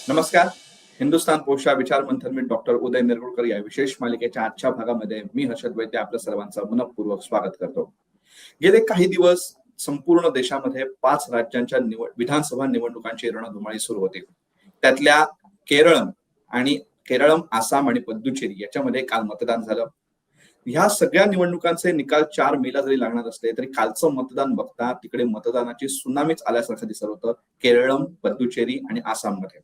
नमस्कार. हिंदुस्थान पोस्टच्या विचार मंथन मी डॉक्टर उदय निरगुडकर या विशेष मालिकेच्या आजच्या भागामध्ये मी हर्षद वैद्य आपल्या सर्वांचं मनपूर्वक स्वागत करतो. गेले काही दिवस संपूर्ण देशामध्ये 5 राज्यांच्या विधानसभा निवडणुकांची रणधुमाळी सुरू होती. त्यातल्या केरळम, आसाम आणि पुद्दुचेरी याच्यामध्ये काल मतदान झालं. ह्या सगळ्या निवडणुकांचे निकाल 4 मेला जरी लागणार असले तरी कालचं मतदान बघता तिकडे मतदानाची सुनामीच आल्यासारखं दिसत होतं केरळम, पुद्दुचेरी आणि आसाममध्ये.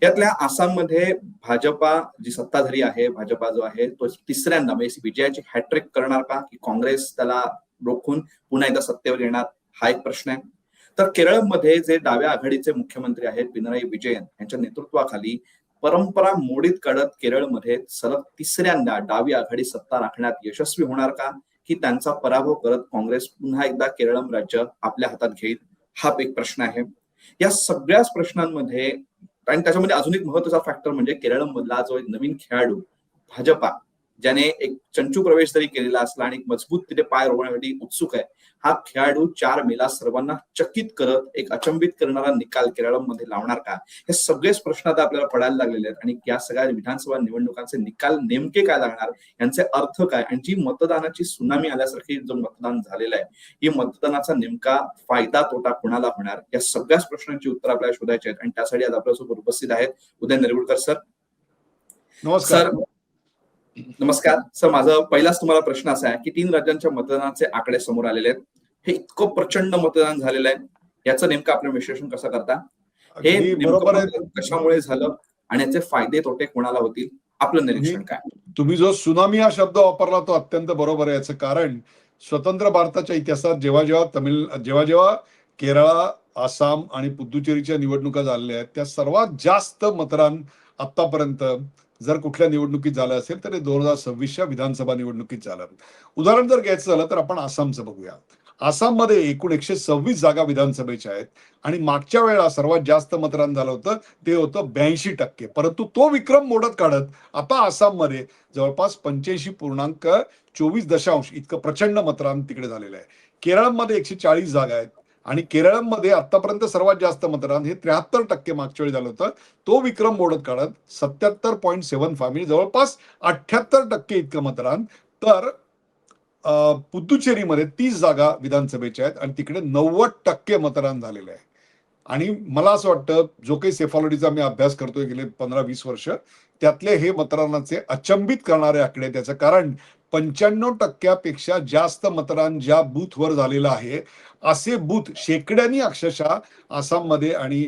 यातल्या आसाममध्ये भाजपा जी सत्ताधारी आहे, भाजपा जो आहे तो तिसऱ्यांदा म्हणजे विजयाची हॅट्रिक करणार का, की काँग्रेस त्याला रोखून पुन्हा एकदा सत्तेवर येणार, हा एक प्रश्न आहे. तर केरळमध्ये जे डाव्या आघाडीचे मुख्यमंत्री आहेत पिनराई विजयन यांच्या नेतृत्वाखाली परंपरा मोडीत काढत केरळमध्ये सलग तिसऱ्यांदा डावी आघाडी सत्ता राखण्यात यशस्वी होणार का, की त्यांचा पराभव करत काँग्रेस पुन्हा एकदा केरळम राज्य आपल्या हातात घेईल, हा एक प्रश्न आहे. या सगळ्याच प्रश्नांमध्ये आणि त्याच्यामध्ये अजून एक महत्वाचा फॅक्टर म्हणजे केरळ मधला जो एक नवीन खेळाडू भाजपा ज्याने एक चंचू प्रवेश तरी केलेला असला आणि मजबूत तिथे पाय रोवण्यासाठी उत्सुक आहे, हा खेळाडू 4 मेला सर्वांना चकित करत एक अचंबित करणारा निकाल केरळमध्ये लावणार का, हे सगळेच प्रश्न आता आपल्याला पडायला लागलेले आहेत. आणि या सगळ्या विधानसभा निवडणुकांचे निकाल नेमके काय लागणार, यांचे अर्थ काय, आणि जी मतदानाची सुनामी आल्यासारखी जो मतदान झालेलं आहे, ही मतदानाचा नेमका फायदा तोटा कुणाला होणार, या सगळ्याच प्रश्नांची उत्तर आपल्याला शोधायची आहेत. आणि त्यासाठी आज आपल्यासोबत उपस्थित आहेत उदय निरगुडकर सर. नमस्कार. नमस्कार सर. माझा पहिलाच तुम्हाला प्रश्न असा आहे की 3 राज्यांच्या मतदानाचे आकडे समोर आलेले आहेत. हे इतकं प्रचंड मतदान झालेलं आहे, याचं नेमकं आपलं विश्लेषण कसं करता? हे बरोबर आहे, कशामुळे झालं आणि याचे फायदे तोटे कोणाला होतील, आपलं निरीक्षण काय? तुम्ही जो सुनामी हा शब्द वापरला तो अत्यंत बरोबर आहे. याचं कारण स्वतंत्र भारताच्या इतिहासात जेव्हा जेव्हा केरळ, आसाम आणि पुद्दुचेरीच्या निवडणुका झालेल्या आहेत, त्या सर्वात जास्त मतदान आतापर्यंत जर कुठल्या निवडणुकीत झालं असेल तर 2026च्या विधानसभा निवडणुकीत झालं. उदाहरण जर घ्यायचं झालं तर आपण आसामचं बघूया. आसाममध्ये एकूण 126 जागा विधानसभेच्या आहेत आणि मागच्या वेळेला सर्वात जास्त मतदान झालं होतं ते होतं 82%. परंतु तो विक्रम मोडत काढत आता आसाममध्ये जवळपास 85.24% इतकं प्रचंड मतदान तिकडे झालेलं आहे. केरळमध्ये 140 जागा आहेत आणि केरळमध्ये आतापर्यंत सर्वात जास्त मतदान हे 73% मागच्या वेळी झालं होतं. तो विक्रम मोडत काढत 77.75 म्हणजे जवळपास 78% इतकं मतदान. तर पुद्दुचेरीमध्ये 30 जागा विधानसभेच्या आहेत आणि तिकडे 90% मतदान झालेलं आहे. आणि मला असं वाटतं जो काही सेफॉलॉजीचा मी अभ्यास करतोय गेले 15-20 वर्ष, त्यातले हे मतदानाचे अचंबित करणारे आकडे. त्याचं कारण 95% जास्त मतदान ज्या बूथवर झालेलं आहे, असे बूथ शेकड्यांनी अक्षरशः आसाममध्ये आणि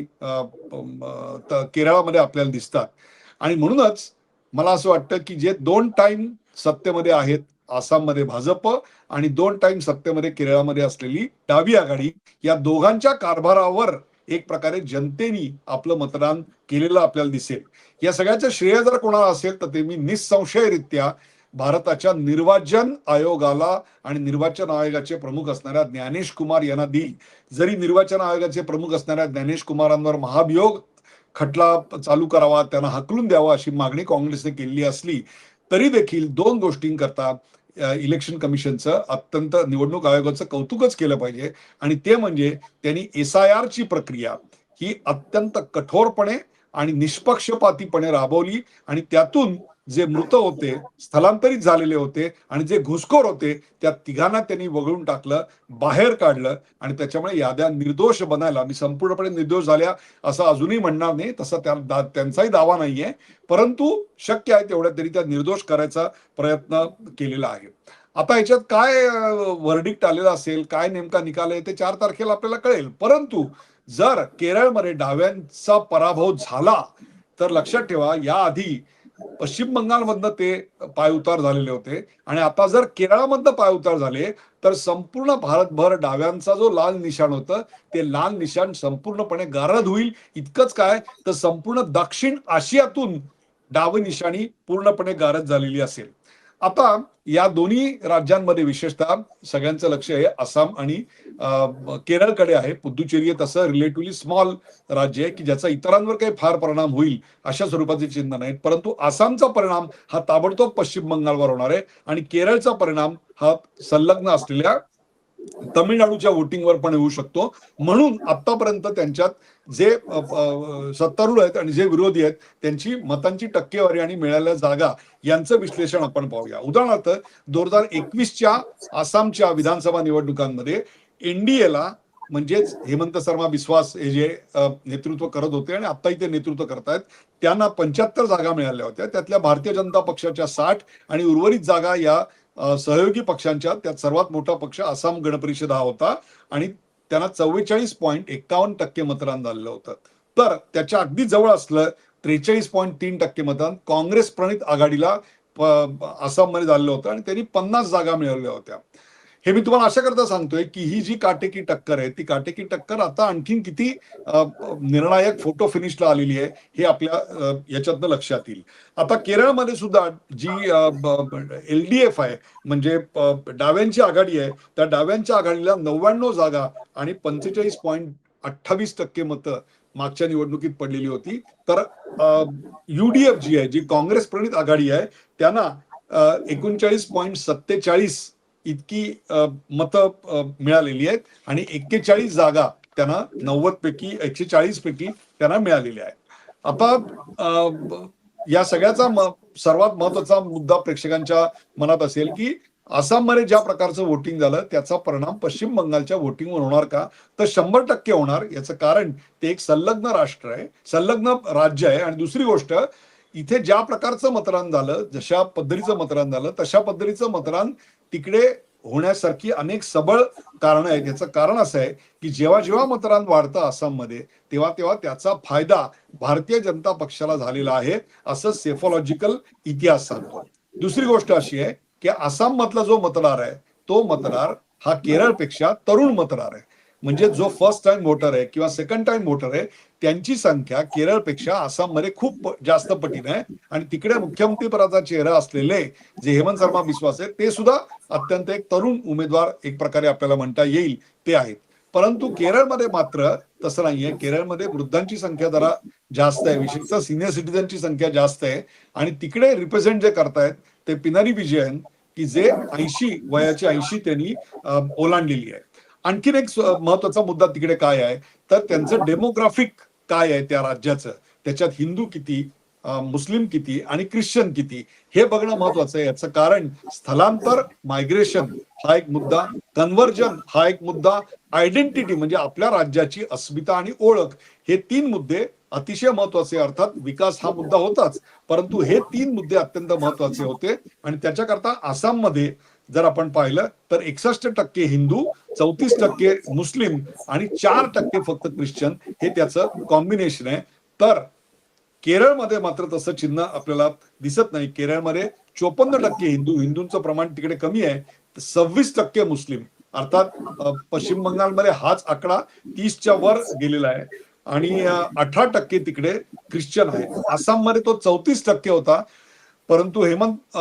केरळमध्ये आपल्याला दिसतात. आणि म्हणूनच मला असं वाटतं की जे 2 टाइम सत्तेमध्ये आहेत आसाममध्ये भाजप आणि 2 टाइम सत्तेमध्ये केरळमध्ये असलेली डावी आघाडी, या दोघांच्या कारभारावर एक प्रकारे जनतेने आपलं मतदान केलेलं आपल्याला दिसेल. या सगळ्याचं श्रेय जर कोणाला असेल तर ते मी निसंशयरित्या भारताच्या निर्वाचन आयोगाला आणि निर्वाचन आयोगाचे प्रमुख असणाऱ्या ज्ञानेश कुमार यांना देईल. जरी निर्वाचन आयोगाचे प्रमुख असणाऱ्या ज्ञानेश कुमारांवर महाभियोग खटला चालू करावा, त्यांना हकलून द्यावा अशी मागणी काँग्रेसने केलेली असली तरी देखील 2 गोष्टींकरता इलेक्शन कमिशनचं, अत्यंत निवडणूक आयोगाचं कौतुकच केलं पाहिजे. आणि ते म्हणजे त्यांनी SIR ची प्रक्रिया ही अत्यंत कठोरपणे आणि निष्पक्षपातीपणे राबवली आणि त्यातून जे मृत होते, स्थलांतरित झालेले होते आणि जे घुसखोर होते त्या तिघांना त्यांनी वगळून टाकलं, बाहेर काढलं. आणि त्याच्यामुळे याद्या निर्दोष बनायला, मी संपूर्णपणे निर्दोष झाल्या असं अजूनही म्हणणार नाही, तसा त्यांचाही दावा नाहीये, परंतु शक्य आहे तेवढ्या तरी त्या निर्दोष करायचा प्रयत्न केलेला आहे. आता याच्यात काय व्हर्डिक्ट आलेला असेल, काय नेमका निकाल आहे ते 4 तारखेला आपल्याला कळेल. परंतु जर केरळमध्ये डाव्यांचा पराभव झाला तर लक्षात ठेवा, याआधी पश्चिम बंगालमधनं ते पायउतार झालेले होते आणि आता जर केरळमधनं पायउतार झाले तर संपूर्ण भारतभर डाव्यांचा जो लाल निशाण होतं ते लाल निशाण संपूर्णपणे गारद होईल. इतकंच काय तर संपूर्ण दक्षिण आशियातून डावी निशाणी पूर्णपणे गारद झालेली असेल. आता या दोन्ही राज्यांमध्ये विशेषतः सगळ्यांचं लक्ष हे आसाम आणि केरळकडे आहे. पुद्दुचेरी तसं रिलेटिव्हली स्मॉल राज्य आहे की ज्याचा इतरांवर काही फार परिणाम होईल अशा स्वरूपाचे चिन्ह नाहीत. परंतु आसामचा परिणाम हा ताबडतोब पश्चिम बंगालवर होणार आहे आणि केरळचा परिणाम हा संलग्न असलेल्या तमिळनाडूच्या वोटिंगवर पण येऊ शकतो. म्हणून आतापर्यंत त्यांच्यात जे सत्तारूढ आहेत आणि जे विरोधी आहेत त्यांची मतांची टक्केवारी आणि मिळालेल्या जागा यांचं विश्लेषण आपण पाहूया. उदाहरणार्थ 2021च्या आसामच्या विधानसभा निवडणुकांमध्ये एनडीएला म्हणजेच हेमंत शर्मा बिस्वास हे जे नेतृत्व करत होते आणि आत्ताही ते नेतृत्व करतायत त्यांना 75 जागा मिळाल्या होत्या. त्यातल्या भारतीय जनता पक्षाच्या 60 आणि उर्वरित जागा या सहयोगी पक्षांच्या, त्यात सर्वात मोठा पक्ष आसाम गण परिषद हा होता आणि त्यांना 44.51% मतदान झालेलं होतं. तर त्याच्या अगदी जवळ असलं 43.3% मतदान काँग्रेस प्रणित आघाडीला आसाममध्ये झालेलं होतं आणि त्यांनी 50 जागा मिळवल्या होत्या. हे मी तुम्हाला अशा करता सांगतोय की ही जी काटेकी टक्कर आहे ती काटेकी टक्कर आता आणखीन किती निर्णायक फोटो फिनिशला आलेली आहे हे आपल्या याच्यातनं लक्षात येईल. आता केरळमध्ये सुद्धा जी LDF आहे म्हणजे डाव्यांची आघाडी आहे, त्या डाव्यांच्या आघाडीला 99 जागा आणि 45.28% मतं मागच्या निवडणुकीत पडलेली होती. तर UDF जी आहे, जी काँग्रेस प्रणित आघाडी आहे, त्यांना 39.47 इतकी मतं मिळालेली आहेत आणि 41 जागा त्यांना 90 पैकी 140 पैकी त्यांना मिळालेल्या आहेत. आता या सगळ्याचा सर्वात महत्वाचा मुद्दा प्रेक्षकांच्या मनात असेल की आसाममध्ये ज्या प्रकारचं वोटिंग झालं त्याचा परिणाम पश्चिम बंगालच्या वोटिंगवर होणार का? तर 100% होणार. याचं कारण ते एक संलग्न राष्ट्र आहे, संलग्न राज्य आहे. आणि दुसरी गोष्ट, इथे ज्या प्रकारचं मतदान झालं, जशा पद्धतीचं मतदान झालं तशा पद्धतीचं मतदान तिकडे होण्यासारखी अनेक सबळ कारणं आहेत. याचं कारण असं आहे की जेव्हा जेव्हा मतदान वाढतं आसाममध्ये तेव्हा तेव्हा त्याचा फायदा भारतीय जनता पक्षाला झालेला आहे असं सेफॉलॉजिकल इतिहास सांगतो. दुसरी गोष्ट अशी आहे की आसाम मधला जो मतदार आहे तो मतदार हा केरळपेक्षा तरुण मतदार आहे. म्हणजे जो फर्स्ट टाइम व्होटर आहे किंवा सेकंड टाइम व्होटर आहे त्यांची संख्या केरळपेक्षा आसाममध्ये खूप जास्त पटीने आहे. आणि तिकडे मुख्यमंत्री पदाचा चेहरा असलेले जे हेमंत शर्मा बिस्वास आहे ते सुद्धा अत्यंत एक तरुण उमेदवार एक प्रकारे आपल्याला म्हणता येईल ते आहेत. परंतु केरळमध्ये मात्र तसं नाहीये. केरळमध्ये वृद्धांची संख्या जरा जास्त आहे, विशेषतः सिनियर सिटीजनची संख्या जास्त आहे. आणि तिकडे रिप्रेझेंट जे करतायत ते पिनारी विजयन की जे 80 वयाची 80 त्यांनी ओलांडलेली आहे. आणखीन एक महत्वाचा मुद्दा तिकडे काय आहे तर त्यांचं डेमोग्राफिक काय आहे त्या राज्याचं, त्याच्यात हिंदू किती, मुस्लिम किती आणि ख्रिश्चन किती हे बघणं महत्वाचं आहे. याचं कारण स्थलांतर मायग्रेशन हा एक मुद्दा, कन्व्हर्जन हा एक मुद्दा, आयडेंटिटी म्हणजे आपल्या राज्याची अस्मिता आणि ओळख, हे 3 मुद्दे अतिशय महत्वाचे. अर्थात विकास हा मुद्दा होताच, परंतु हे 3 मुद्दे अत्यंत महत्वाचे होते. आणि त्याच्याकरता आसाममध्ये जर आपण पाहिलं तर 61% हिंदू, 34% मुस्लिम आणि 4% फक्त ख्रिश्चन हे त्याचं कॉम्बिनेशन आहे. तर केरळमध्ये मात्र तसं चिन्ह आपल्याला दिसत नाही. केरळमध्ये 54% हिंदू, हिंदूंचं प्रमाण तिकडे कमी आहे, 26% मुस्लिम. अर्थात पश्चिम बंगालमध्ये हाच आकडा 30च्या वर गेलेला आहे आणि 18% तिकडे ख्रिश्चन आहे. आसाममध्ये तो 34% होता. परंतु हेमंत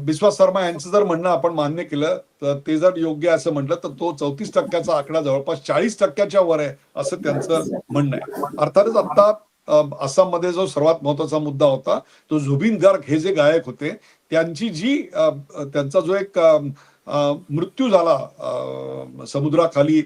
बिस्वा शर्मा यांचं जर म्हणणं आपण मान्य केलं तर ते जर योग्य असं म्हटलं तर तो 34%चा आकडा जवळपास 40%च्या वर आहे असं त्यांचं म्हणणं आहे. अर्थातच आता आसाममध्ये जो सर्वात महत्वाचा मुद्दा होता तो जुबिन गर्ग हे जे गायक होते त्यांची जी त्यांचा जो एक मृत्यू झाला समुद्राखाली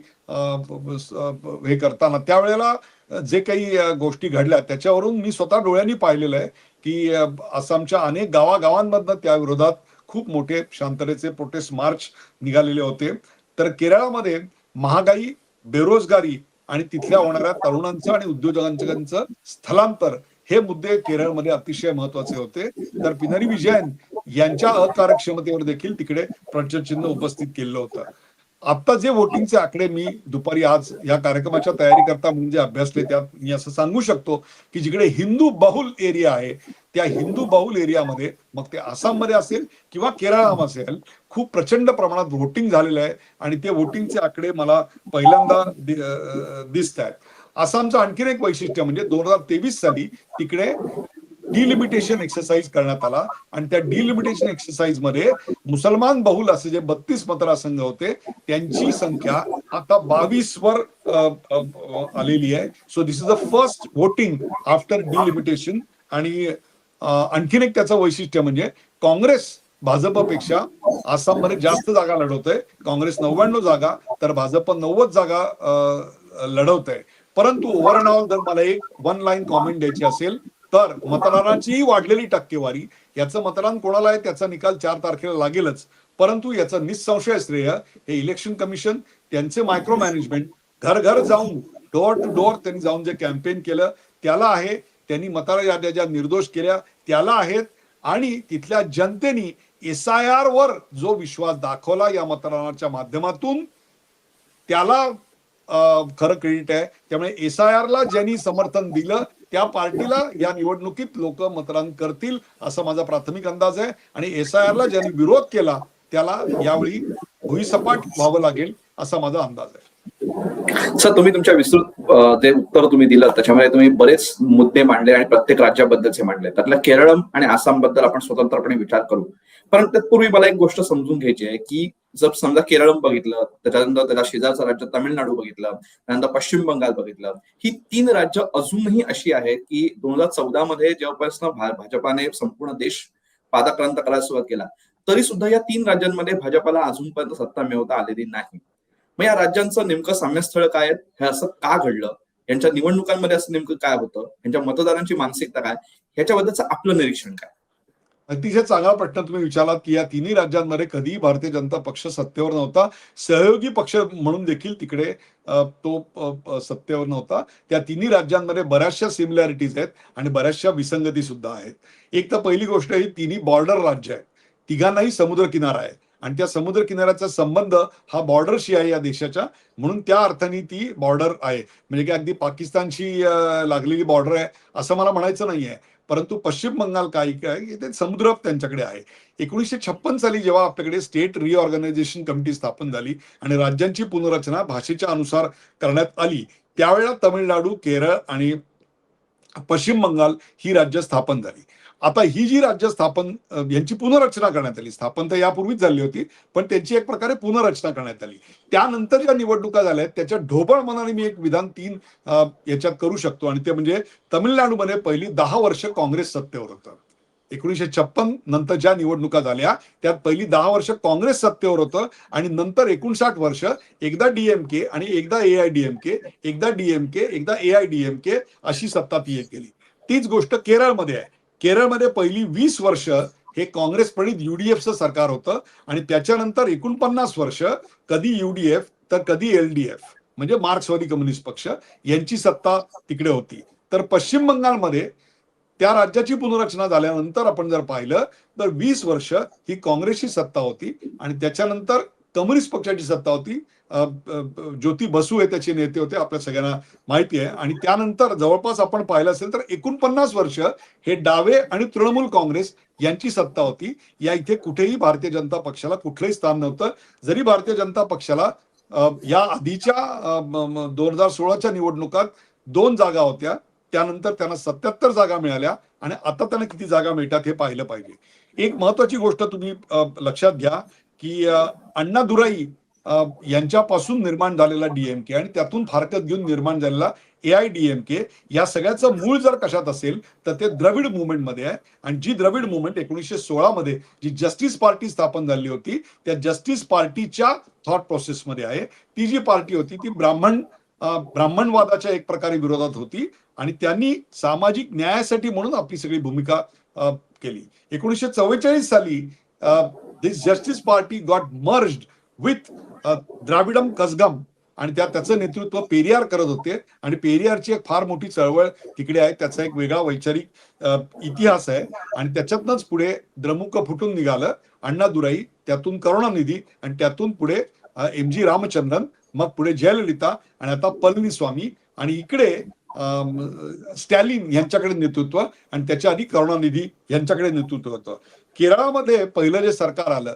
हे करताना, त्यावेळेला जे काही गोष्टी घडल्या त्याच्यावरून मी स्वतः डोळ्यांनी पाहिलेलं आहे की आसामच्या अनेक गावागावांमधनं त्या विरोधात खूप मोठे शांततेचे प्रोटेस्ट मार्च निघालेले होते. तर केरळमध्ये महागाई, बेरोजगारी आणि तिथल्या होणाऱ्या तरुणांचं आणि उद्योजकांचं स्थलांतर हे मुद्दे केरळमध्ये अतिशय महत्वाचे होते. तर पिनरी विजयन यांच्या अकार्यक्षमतेवर देखील तिकडे प्रश्नचिन्ह उपस्थित केलं होतं. आता जे वोटिंगचे आकडे मी दुपारी आज या कार्यक्रमाच्या तयारी करता म्हणजे अभ्यासले त्यात मी असं सांगू शकतो की जिकडे हिंदू बहुल एरिया आहे त्या हिंदू बहुल एरियामध्ये मग ते आसाममध्ये असेल किंवा केरळमध्ये असेल खूप प्रचंड प्रमाणात वोटिंग झालेलं आहे आणि ते वोटिंगचे आकडे मला पहिल्यांदा दिसत आहेत. आसामचं आणखीन एक वैशिष्ट्य म्हणजे 2023 साली तिकडे डिलिमिटेशन एक्सरसाइज करण्यात आला आणि त्या डिलिमिटेशन एक्सरसाइज मध्ये मुसलमान बहुल असे जे 32 मतदारसंघ होते त्यांची संख्या आता 22 वर आलेली आहे. So this is the first voting after delimitation. आणि आणखीन एक त्याचं वैशिष्ट्य म्हणजे काँग्रेस भाजपपेक्षा आसाममध्ये जास्त जागा लढवतोय. काँग्रेस 99 जागा तर भाजप 90 जागा लढवतंय. परंतु ओव्हर अँड ऑल जर मला एक वन लाईन कॉमेंट द्यायची असेल तर मतदानाची वाढलेली टक्केवारी, याचं मतदान कोणाला आहे त्याचा निकाल 4 तारखेला लागेलच, परंतु याचं निसंशय श्रेय हे इलेक्शन कमिशन, त्यांचे मायक्रो मॅनेजमेंट, घर घर जाऊन डोअर टू डोअर त्यांनी जाऊन जे कॅम्पेन केलं त्याला आहे, त्यांनी मतदार याद्या ज्या निर्दोष केल्या त्याला आहेत, आणि तिथल्या जनतेने SIR वर जो विश्वास दाखवला या मतदानाच्या माध्यमातून त्याला खरं क्रेडिट आहे. त्यामुळे SIR ला ज्यांनी समर्थन दिलं त्या पार्टीला या निवडणुकीत लोक मतदान करतील असा माझा प्राथमिक अंदाज आहे, आणि SIR ला ज्यांनी विरोध केला त्याला यावेळी भुईसपाट व्हावं लागेल असा माझा अंदाज आहे. सर, तुम्ही तुमच्या विस्तृत जे उत्तर तुम्ही दिलं त्याच्यामध्ये तुम्ही बरेच मुद्दे मांडले आणि प्रत्येक राज्याबद्दलचे मांडले. त्यातल्या केरळम आणि आसाम बद्दल आपण स्वतंत्रपणे विचार करू. पण त्यापूर्वी मला एक गोष्ट समजून घ्यायची आहे की जर समजा केरळम बघितलं, त्याच्यानंतर त्याच्या शेजारचं राज्य तामिळनाडू बघितलं, त्यानंतर पश्चिम बंगाल बघितलं, ही 3 राज्य अजूनही अशी आहेत की 2014 मध्ये जेव्हापासून भाजपाने संपूर्ण देश पादाक्रांत करायला सुरुवात केला तरी सुद्धा या 3 राज्यांमध्ये भाजपाला अजूनपर्यंत सत्ता मिळवता आलेली नाही. मग या राज्यांचं नेमकं साम्यस्थळ काय आहे, हे असं का घडलं, यांच्या निवडणुकांमध्ये असं नेमकं काय होतं, यांच्या मतदारांची मानसिकता काय, ह्याच्याबद्दलचं आपलं निरीक्षण काय? अतिशय चांगला प्रश्न तुम्ही विचारलात की या तिन्ही राज्यांमध्ये कधीही भारतीय जनता पक्ष सत्तेवर नव्हता. सहयोगी पक्ष म्हणून देखील तिकडे तो सत्तेवर नव्हता. त्या तिन्ही राज्यांमध्ये बऱ्याचशा सिमिलॅरिटीज आहेत आणि बऱ्याचशा विसंगती सुद्धा आहेत. एक तर पहिली गोष्ट ही तिन्ही बॉर्डर राज्य आहेत, तिघांनाही समुद्र किनारा आहे आणि त्या समुद्र किनाऱ्याचा संबंध हा बॉर्डरशी आहे या देशाच्या, म्हणून त्या अर्थाने ती बॉर्डर आहे. म्हणजे की अगदी पाकिस्तानशी लागलेली बॉर्डर आहे असं मला म्हणायचं नाहीये, परंतु पश्चिम बंगाल काय ते समुद्र त्यांच्याकडे आहे. 1956 साली जेव्हा आपल्याकडे स्टेट रिऑर्गनायझेशन कमिटी स्थापन झाली आणि राज्यांची पुनर्रचना भाषेच्या अनुसार करण्यात आली, त्यावेळेला तमिळनाडू, केरळ आणि पश्चिम बंगाल ही राज्य स्थापन झाली. आता ही जी राज्य स्थापन यांची पुनर्रचना करण्यात आली, स्थापन तर यापूर्वीच झाली होती पण त्यांची एक प्रकारे पुनर्रचना करण्यात आली. त्यानंतर ज्या निवडणुका झाल्या त्याच्या ढोबळ मनाने मी एक विधान 3 याच्यात करू शकतो, आणि ते म्हणजे तमिळनाडूमध्ये पहिली 10 वर्ष काँग्रेस सत्तेवर होतं. 1956 नंतर ज्या निवडणुका झाल्या त्यात पहिली 10 वर्ष काँग्रेस सत्तेवर होतं आणि नंतर 59 वर्ष एकदा DMK आणि एकदा AIDMK, एकदा DMK एकदा AIDMK अशी सत्ता ती केली. तीच गोष्ट केरळमध्ये आहे. केरळमध्ये पहिली 20 वर्ष हे काँग्रेस प्रणित UDFचं सरकार होतं आणि त्याच्यानंतर 49 वर्ष कधी UDF तर कधी LDF म्हणजे मार्क्सवादी कम्युनिस्ट पक्ष यांची सत्ता तिकडे होती. तर पश्चिम बंगालमध्ये त्या राज्याची पुनर्रचना झाल्यानंतर आपण जर पाहिलं तर 20 वर्ष ही काँग्रेसची सत्ता होती आणि त्याच्यानंतर कम्युनिस्ट पक्षाची सत्ता होती. ज्योती बसू हे त्याचे नेते होते, आपल्या सगळ्यांना माहिती आहे. आणि त्यानंतर जवळपास आपण पाहिलं असेल तर 49 वर्ष हे डावे आणि तृणमूल काँग्रेस यांची सत्ता होती. या इथे कुठेही भारतीय जनता पक्षाला कुठलंही स्थान नव्हतं. जरी भारतीय जनता पक्षाला या आधीच्या 2016च्या निवडणुकात 2 जागा होत्या, त्यानंतर त्यांना 77 जागा मिळाल्या आणि आता त्यांना किती जागा मिळतात हे पाहिलं पाहिजे. एक महत्वाची गोष्ट तुम्ही लक्षात घ्या की अण्णादुराई यांच्यापासून निर्माण झालेला DMK आणि त्यातून फारकत घेऊन निर्माण झालेला AIDMK या सगळ्याचं मूळ जर कशात असेल तर ते द्रविड मुवमेंटमध्ये आहे. आणि जी द्रविड मुवमेंट 1916 मध्ये जी जस्टिस पार्टी स्थापन झाली होती त्या जस्टिस पार्टीच्या थॉट प्रोसेसमध्ये आहे. ती जी पार्टी होती ती ब्राह्मणवादाच्या एक प्रकारे विरोधात होती आणि त्यांनी सामाजिक न्यायासाठी म्हणून आपली सगळी भूमिका केली. 1944 साली this Justice Party got merged with Dravida Kazhagam आणि त्याचं नेतृत्व पेरियार करत होते आणि पेरियारची एक फार मोठी चळवळ तिकडे आहे. त्याचा एक वेगळा वैचारिक इतिहास आहे आणि त्याच्यातनच पुढे द्रमुक फुटून निघालं. अण्णादुराई, त्यातून करुणानिधी आणि त्यातून पुढे MG रामचंद्रन, मग पुढे जयललिता आणि आता पळणीस्वामी आणि इकडे स्टॅलिन यांच्याकडे नेतृत्व आणि त्याच्या आधी करुणानिधी यांच्याकडे नेतृत्व होतं. केरळामध्ये पहिलं जे सरकार आलं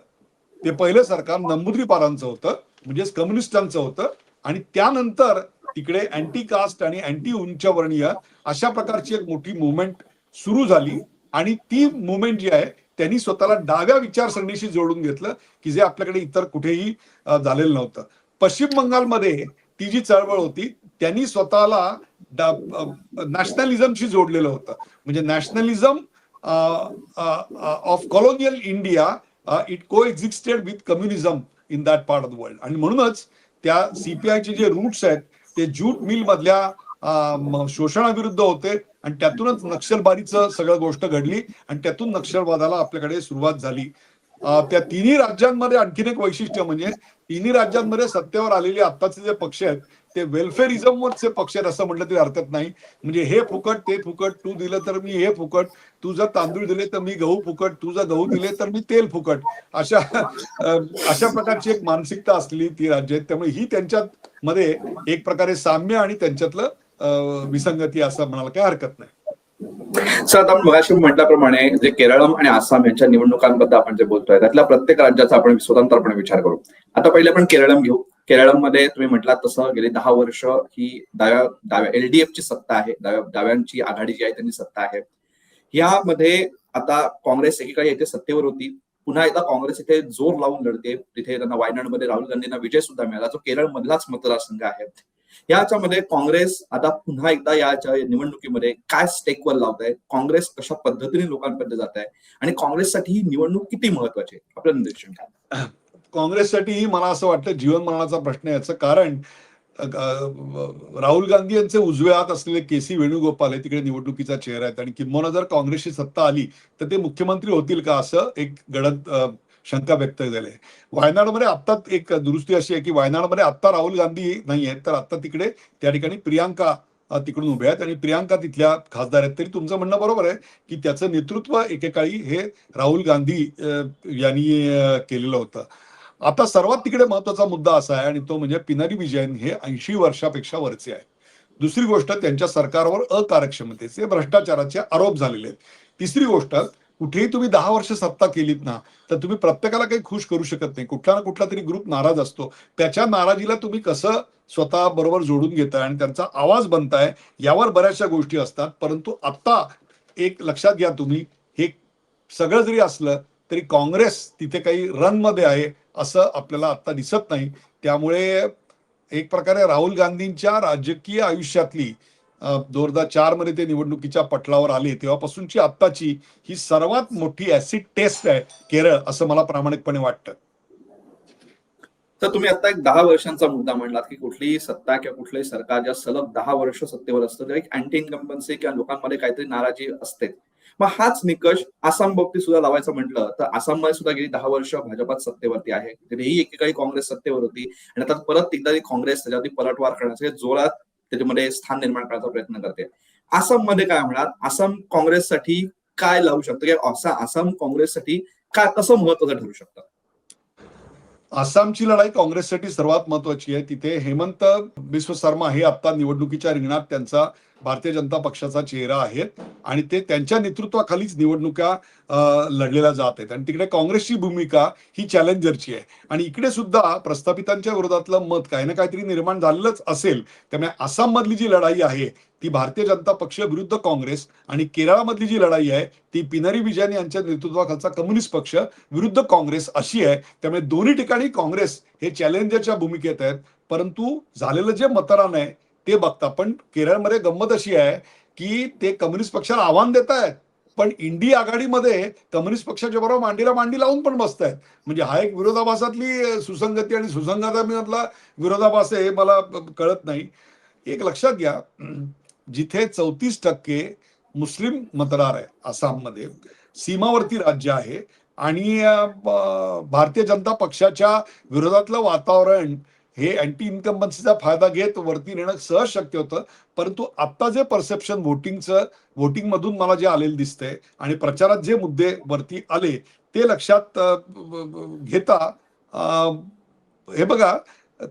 ते पहिलं सरकार नंबूद्रीपारांचं होतं, म्हणजेच कम्युनिस्टांचं होतं. आणि त्यानंतर तिकडे अँटी कास्ट आणि अँटी उच्चवर्णीय अशा प्रकारची एक मोठी मुवमेंट सुरू झाली आणि ती मुवमेंट जी आहे त्यांनी स्वतःला डाव्या विचारसरणीशी जोडून घेतलं की जे आपल्याकडे इतर कुठेही झालेलं नव्हतं. पश्चिम बंगालमध्ये ती जी चळवळ होती त्यांनी स्वतःला नॅशनलिझमशी जोडलेलं होतं. म्हणजे nationalism of colonial India it coexisted with communism in that part of the world. आणि म्हणूनच त्या सीपीआयचे जे रूट्स आहेत ते ज्यूट मिल मधल्या शोषणाविरुद्ध होते आणि त्यातूनच नक्षलबारीचं सगळं गोष्ट घडली आणि त्यातून नक्षलवादाला आपल्याकडे सुरुवात झाली. त्या तिन्ही राज्यांमध्ये आणखीन एक वैशिष्ट्य म्हणजे तिन्ही राज्यांमध्ये सत्तेवर आलेले आत्ताचे जे पक्ष आहेत ते वेलफेअरिझमचे पक्ष आहेत असं म्हटलं तरी हरकत नाही. म्हणजे हे फुकट ते फुकट, तू दिलं तर मी हे फुकट, तू जर तांदूळ दिले तर मी गहू फुकट, तू जर गहू दिले तर मी तेल फुकट, अशा अशा प्रकारची एक मानसिकता असलेली ती राज्य आहेत. त्यामुळे ही त्यांच्यात मध्ये एक प्रकारे साम्य आणि त्यांच्यातलं विसंगती असं म्हणायला काही हरकत नाही. सर, आता मगाशी म्हटल्याप्रमाणे जे केरळम आणि आसाम यांच्या निवडणुकांबद्दल आपण जे बोलतोय त्यातल्या प्रत्येक राज्याचा आपण स्वतंत्रपणे विचार करू. आता पहिले आपण केरळम घेऊ. केरळम मध्ये तुम्ही म्हटलात तसं गेली 10 वर्ष ही डाव्या एलडीएफची सत्ता आहे, डाव्यांची आघाडी जी आहे त्यांची सत्ता आहे. यामध्ये आता काँग्रेस एकेकाळी येथे सत्तेवर होती, पुन्हा एकदा काँग्रेस इथे जोर लावून लढते. तिथे त्यांना वायनाडमध्ये राहुल गांधींना विजय सुद्धा मिळाला, जो केरळ मधलाच मतदारसंघ आहे. याच्यामध्ये काँग्रेस आता पुन्हा एकदा याच्या निवडणुकीमध्ये काय स्टेकवर लावत आहे, काँग्रेस कशा पद्धतीने लोकांपर्यंत जात आहे आणि काँग्रेससाठी ही निवडणूक किती महत्वाची आहे, आपलं निरीक्षण काय? काँग्रेससाठी मला असं वाटतं जीवन मरणाचा प्रश्न याचं कारण राहुल गांधी यांचे उजवे हात असलेले के.सी. वेणुगोपाल हे तिकडे निवडणुकीचा चेहरा आहेत आणि किंबहुना जर काँग्रेसची सत्ता आली तर ते मुख्यमंत्री होतील का असं एक गडद शंका व्यक्त झाली. वायनाडमध्ये आत्ता एक दुरुस्ती अशी आहे की वायनाडमध्ये आत्ता राहुल गांधी नाही आहेत तर आत्ता तिकडे त्या ठिकाणी प्रियांका तिकडून उभे आहेत आणि प्रियांका तिथल्या खासदार आहेत. तरी तुमचं म्हणणं बरोबर आहे की त्याचं नेतृत्व एकेकाळी हे राहुल गांधी यांनी केलेलं होतं. आता सर्वात तिकडे महत्वाचा मुद्दा असा आहे आणि तो म्हणजे पिनराई विजयन हे 80 वर्षापेक्षा वरचे आहे. दुसरी गोष्ट त्यांच्या सरकारवर अकार्यक्षमतेचे भ्रष्टाचाराचे आरोप झालेले आहेत. तिसरी गोष्ट कुठेही तुम्ही 10 वर्ष सत्ता केलीत ना तर तुम्ही प्रत्येकाला काही खुश करू शकत नाही. कुठला ना कुठला तरी ग्रुप नाराज असतो. त्याच्या नाराजीला तुम्ही कसं स्वतः बरोबर जोडून घेताय आणि त्यांचा आवाज बनताय यावर बऱ्याचशा गोष्टी असतात. परंतु आता एक लक्षात घ्या तुम्ही, हे सगळं जरी असलं तरी काँग्रेस तिथे काही रन मध्ये आहे असं आपल्याला आता दिसत नाही. त्यामुळे एक प्रकारे राहुल गांधींच्या राजकीय आयुष्यातली 2004 मध्ये ते निवडणुकीच्या पटलावर आले तेव्हापासूनची आत्ताची ही सर्वात मोठी ऍसिड टेस्ट आहे केरळ, असं मला प्रामाणिकपणे वाटतं. तर तुम्ही आता एक 10 वर्षांचा मुद्दा म्हणलात की कुठलीही सत्ता किंवा कुठलंही सरकार ज्या सलग 10 वर्ष सत्तेवर असतं तेव्हा एक अँटी इन्कम्बन्सी किंवा लोकांमध्ये काहीतरी नाराजी असते. मग हाच निकष आसाम बाबतीत सुद्धा लावायचं म्हटलं तर आसाममध्ये सुद्धा गेली 10 वर्ष भाजपात सत्तेवरती आहे. तिथेही एकेकाळी काँग्रेस सत्तेवर होती आणि आता परत एकदा काँग्रेस त्याच्यावरती पलटवार करण्यासाठी जोरात त्याच्यामध्ये स्थान निर्माण करण्याचा प्रयत्न करते. आसाममध्ये काय म्हणाल, आसाम काँग्रेससाठी काय लावू शकतं किंवा आसाम काँग्रेससाठी काय कसं महत्वाचं ठरू शकतं? आसामची लढाई काँग्रेससाठी सर्वात महत्वाची आहे. तिथे हेमंत बिस्व शर्मा हे आता निवडणुकीच्या रिंगणात त्यांचा भारतीय जनता पक्षाचा चेहरा आहेत आणि ते त्यांच्या नेतृत्वाखालीच निवडणुका लढलेल्या जात आहेत आणि तिकडे काँग्रेसची भूमिका ही चॅलेंजरची आहे आणि इकडे सुद्धा प्रस्थापितांच्या विरोधातलं मत काही ना काहीतरी निर्माण झालेलंच असेल. त्यामुळे आसाम मधली जी लढाई आहे ती भारतीय जनता पक्ष विरुद्ध काँग्रेस आणि केरळमधली जी लढाई आहे ती पिनराई विजयन यांच्या नेतृत्वाखालचा कम्युनिस्ट पक्ष विरुद्ध काँग्रेस अशी आहे. त्यामुळे दोन्ही ठिकाणी काँग्रेस हे चॅलेंजरच्या भूमिकेत आहेत. परंतु झालेलं जे मतदान आहे ते बघता पण केरळमध्ये गंमत अशी आहे की ते कम्युनिस्ट पक्षाला आव्हान देत आहेत पण इंडिया आघाडीमध्ये कम्युनिस्ट पक्षाच्या बरोबर मांडीला मांडी लावून पण बसतायत. म्हणजे हा एक विरोधाभासातली सुसंगती आणि सुसंगतामधला विरोधाभास आहे, मला कळत नाही. एक लक्षात घ्या, जिथे 34% मुस्लिम मतदार आहे आसाममध्ये, सीमावर्ती राज्य आहे आणि भारतीय जनता पक्षाच्या विरोधातलं वातावरण हे अँटी इन्कम्बन्सीचा फायदा घेत वरती नेणं सहज शक्य होतं. परंतु आता जे परसेप्शन वोटिंग मधून मला जे आलेलं दिसतंय आणि प्रचारात जे मुद्दे वरती आले ते लक्षात घेता हे बघा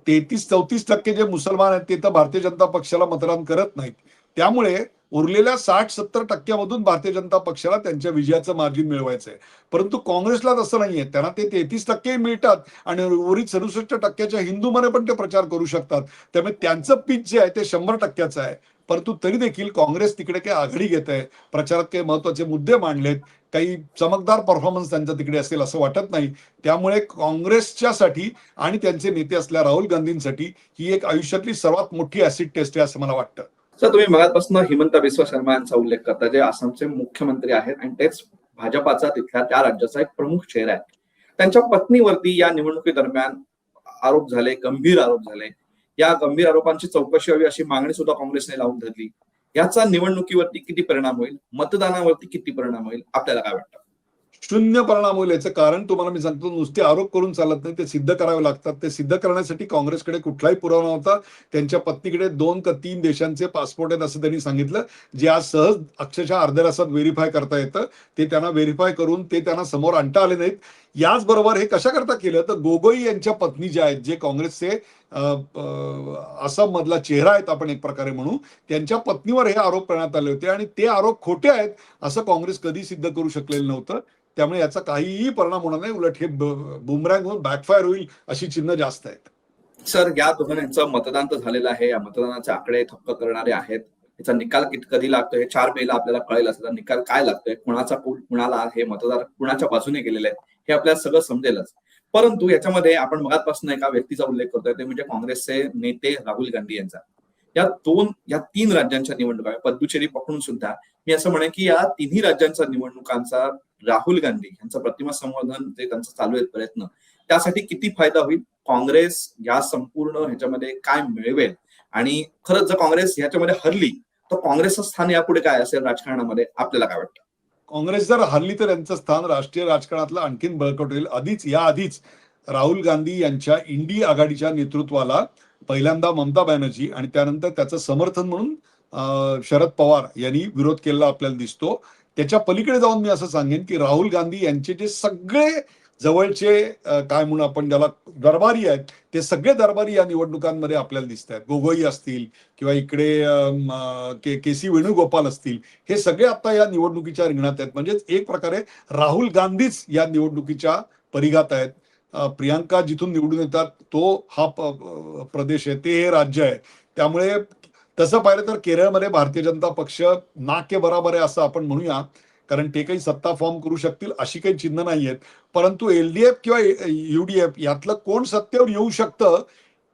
33-34% जे मुसलमान आहेत ते तर भारतीय जनता पक्षाला मतदान करत नाहीत. त्यामुळे उरलेल्या 60-70% भारतीय जनता पक्षाला त्यांच्या विजयाचं मार्जिन मिळवायचं आहे. परंतु काँग्रेसला तसं नाहीये. त्यांना ते 33% मिळतात आणि उर्वरित 67% हिंदूमध्ये पण ते प्रचार करू शकतात. त्यामुळे त्यांचं पिच जे आहे ते 100% आहे. परंतु तरी देखील काँग्रेस तिकडे काही आघाडी घेत आहे, प्रचारात काही महत्वाचे मुद्दे मांडलेत, काही चमकदार परफॉर्मन्स त्यांचा तिकडे असेल असं वाटत नाही. त्यामुळे काँग्रेसच्यासाठी आणि त्यांचे नेते असलेल्या राहुल गांधींसाठी ही एक आयुष्यातली सर्वात मोठी ऍसिड टेस्ट आहे असं मला वाटतं. सर, तुम्ही मगापासून हिमंत बिस्वा शर्मा यांचा उल्लेख करता, जे आसामचे मुख्यमंत्री आहेत आणि तेच भाजपाचा तिथल्या त्या राज्याचा एक प्रमुख चेहरा आहे. त्यांच्या पत्नीवरती या निवडणुकीदरम्यान आरोप झाले, गंभीर आरोप झाले. या गंभीर आरोपांची चौकशी व्हावी अशी मागणी सुद्धा काँग्रेसने लावून धरली. याचा निवडणुकीवरती किती परिणाम होईल, मतदानावरती किती परिणाम होईल, आपल्याला काय वाटतं? शून्य परिणाम होईल. याचं कारण तुम्हाला मी सांगतो, नुसते आरोप करून चालत नाही, ते सिद्ध करावे लागतात. ते सिद्ध करण्यासाठी काँग्रेसकडे कुठलाही पुरावा नव्हता. त्यांच्या पत्नीकडे 2 का 3 देशांचे पासपोर्ट आहेत असं त्यांनी सांगितलं, जे आज सहज अक्षरशः अर्ध्या तासात व्हेरीफाय करता येतं. ते त्यांना व्हेरीफाय करून ते त्यांना समोर आणता आले नाहीत. याचबरोबर हे कशाकरता केलं, तर गोगोई यांच्या पत्नी ज्या आहेत, जे काँग्रेसचे आसाम मधला चेहरा आहेत आपण एक प्रकारे म्हणू, त्यांच्या पत्नीवर हे आरोप करण्यात आले होते आणि ते आरोप खोटे आहेत असं काँग्रेस कधी सिद्ध करू शकलेलं नव्हतं. त्यामुळे याचा काहीही परिणाम होणार नाही. उलट हे बुमरँग होऊन बॅकफायर होईल अशी चिन्ह जास्त आहेत. सर, या दोघांचं मतदान तर झालेलं आहे. या मतदानाचे आकडे थक्क करणारे आहेत. याचा निकाल कधी लागतोय हे 4 मेला आपल्याला कळेल. असा निकाल काय लागतोय, कुणाचा कौल कुणाला, हे मतदार कुणाच्या बाजूने गेलेले आहेत हे आपल्याला सगळं समजेलच. परंतु याच्यामध्ये आपण मगापासून एका व्यक्तीचा उल्लेख करतोय, ते म्हणजे काँग्रेसचे नेते राहुल गांधी यांचा. या 3 राज्यांच्या निवडणुका, पद्दुचेरी पकडून सुद्धा मी असं म्हणेन की या तिन्ही राज्यांच्या निवडणुकांचा राहुल गांधी यांचं प्रतिमा संवर्धन जे त्यांचं चालू आहे प्रयत्न, त्यासाठी किती फायदा होईल, काँग्रेस या संपूर्ण ह्याच्यामध्ये काय मिळवेल, आणि खरंच जर काँग्रेस ह्याच्यामध्ये हरली तर काँग्रेसचं स्थान यापुढे काय असेल राजकारणामध्ये, आपल्याला काय वाटतं? काँग्रेस जर हरली तर यांचं स्थान राष्ट्रीय राजकारणातलं आणखीन बळकट होईल. याआधीच राहुल गांधी यांच्या इंडी आघाडीच्या नेतृत्वाला पहिल्यांदा ममता बॅनर्जी आणि त्यानंतर त्याचं समर्थन म्हणून शरद पवार यांनी विरोध केलेला आपल्याला दिसतो. त्याच्या पलीकडे जाऊन मी असं सांगेन की राहुल गांधी यांचे जे सगळे जवळचे काय म्हणून आपण ज्याला दरबारी आहेत, ते सगळे दरबारी या निवडणुकांमध्ये आपल्याला दिसत आहेत. गोगोई असतील किंवा इकडे के सी वेणुगोपाल असतील, हे सगळे आता या निवडणुकीच्या रिंगणात आहेत. म्हणजेच एक प्रकारे राहुल गांधीच या निवडणुकीच्या परिघात आहेत. प्रियांका जिथून निवडून येतात तो हा प्रदेश आहे, ते हे राज्य आहे. त्यामुळे तसं पाहिलं तर केरळमध्ये भारतीय जनता पक्ष नाके बराबर आहे असं आपण म्हणूया, कारण ते काही सत्ता फॉर्म करू शकतील अशी काही चिन्ह नाही आहेत. परंतु एलडीएफ किंवा युडीएफ यातलं कोण सत्तेवर येऊ शकतं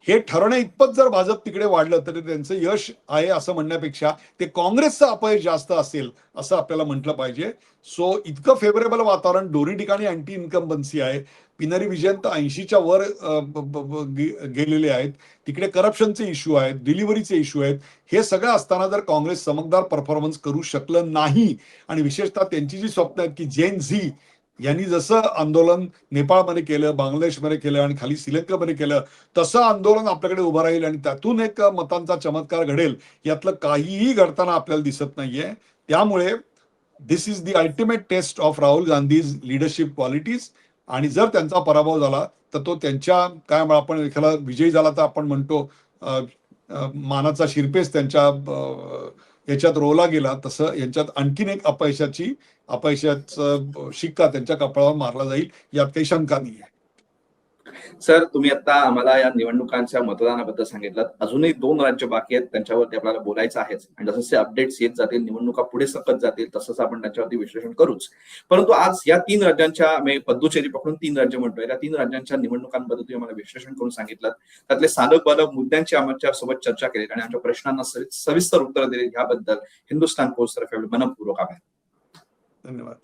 हे ठरवण्या इतपत जर भाजप तिकडे वाढलं तरी त्यांचं यश आहे असं म्हणण्यापेक्षा ते काँग्रेसचं अपयश जास्त असेल असं आपल्याला म्हटलं पाहिजे. सो इतकं फेवरेबल वातावरण, दोन्ही ठिकाणी अँटी इन्कम्बन्सी आहे. पिनरी विजयन तर 80च्या वर गेलेले आहेत. तिकडे करप्शनचे इश्यू आहेत, डिलिव्हरीचे इश्यू आहेत. हे सगळं असताना जर काँग्रेस चमकदार परफॉर्मन्स करू शकलं नाही, आणि विशेषतः त्यांची जी स्वप्न आहेत की जेन झी यांनी जसं आंदोलन नेपाळमध्ये केलं, बांगलादेशमध्ये केलं आणि खाली श्रीलंकेमध्ये केलं, तसं आंदोलन आपल्याकडे उभं राहील आणि त्यातून एक मतांचा चमत्कार घडेल, यातलं काहीही घडताना आपल्याला दिसत नाहीये. त्यामुळे this is the ultimate test of Rahul Gandhi's leadership qualities. आणि जर त्यांचा पराभव झाला तर तो त्यांच्या काय आपण एखादा विजयी झाला तर आपण म्हणतो मानाचा शिरपेस त्यांच्या याच्यात रोवला गेला, तसं यांच्यात आणखीन एक अपयशाचा शिक्का त्यांच्या कपाळावर मारला जाईल, यात काही शंका नाही आहे. सर, तुम्ही आता आम्हाला या निवडणुकांच्या मतदानाबद्दल सांगितलं. अजूनही 2 राज्य बाकी आहेत, त्यांच्यावरती आपल्याला बोलायचं आहेच. आणि जसे अपडेट्स येत जातील, निवडणुका पुढे सरकत जातील, तसंच आपण त्यांच्यावरती विश्लेषण करूच. परंतु आज या 3 राज्यांच्या, पद्दुचेरी पकडून 3 राज्य म्हणतोय, त्या 3 राज्यांच्या निवडणुकांबद्दल तुम्ही आम्हाला विश्लेषण करून सांगितलं. त्यातले साधक बाधक मुद्द्यांची आमच्या सोबत चर्चा केली आणि आमच्या प्रश्नांना सविस्तर उत्तर दिली. याबद्दल हिंदुस्थान पोस्ट तर्फे मनपूर्वक आभार. धन्यवाद.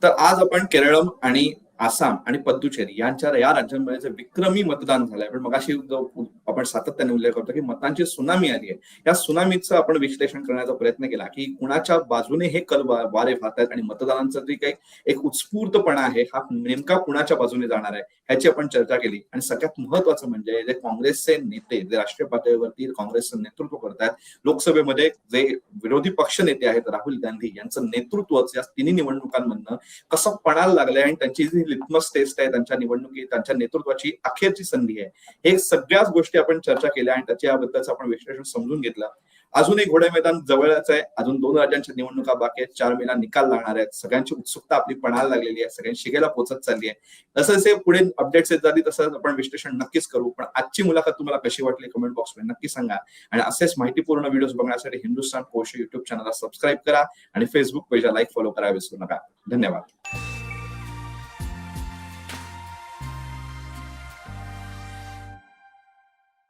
तर आज आपण केरळम आणि आसाम आणि पद्दुचेरी या राज्यांमध्ये जे विक्रमी मतदान झालंय, पण मगाशी जो आपण सातत्याने उल्लेख करतो की मतांची सुनामी आली आहे, या सुनामीचं आपण विश्लेषण करण्याचा प्रयत्न केला की कुणाच्या बाजूने हे कल वारे वाहत आहेत आणि मतदारांचा जे काही एक उत्स्फूर्तपणा आहे हा नेमका कुणाच्या बाजूने जाणार आहे ह्याची आपण चर्चा केली. आणि सगळ्यात महत्वाचं म्हणजे जे काँग्रेसचे नेते, जे राष्ट्रीय पातळीवरती काँग्रेसचं नेतृत्व करतात, लोकसभेमध्ये जे विरोधी पक्ष नेते आहेत राहुल गांधी यांचं नेतृत्व या तिन्ही निवडणुकांमधनं कसं पणाला लागलंय आणि त्यांची जी लिटमस टेस्ट आहे त्यांच्या निवडणुकी, त्यांच्या नेतृत्वाची अखेरची संधी आहे, हे सगळ्याच गोष्टी आपण चर्चा केल्या आणि त्याच्याबद्दलच आपण विश्लेषण समजून घेतलं. अजून एक घोडे मैदान जवळच आहे. अजून 2 राज्यांच्या निवडणुका बाकी आहेत. 4 मेला निकाल लागणार आहेत. सगळ्यांची उत्सुकता आपली पणाला लागलेली आहे, सगळ्यांची शिगेला पोहोचत चालली आहे. जसे पुढे अपडेट्स येत जातील तसं आपण विश्लेषण नक्कीच करू. पण आजची मुलाखत तुम्हाला कशी वाटली कमेंट बॉक्समध्ये नक्की सांगा. आणि असेच माहितीपूर्ण व्हिडिओज बघण्यासाठी हिंदुस्थान पोस्ट युट्यूब चॅनलला सबस्क्राईब करा आणि फेसबुक पेजला लाईक फॉलो करायला विसरू नका. धन्यवाद.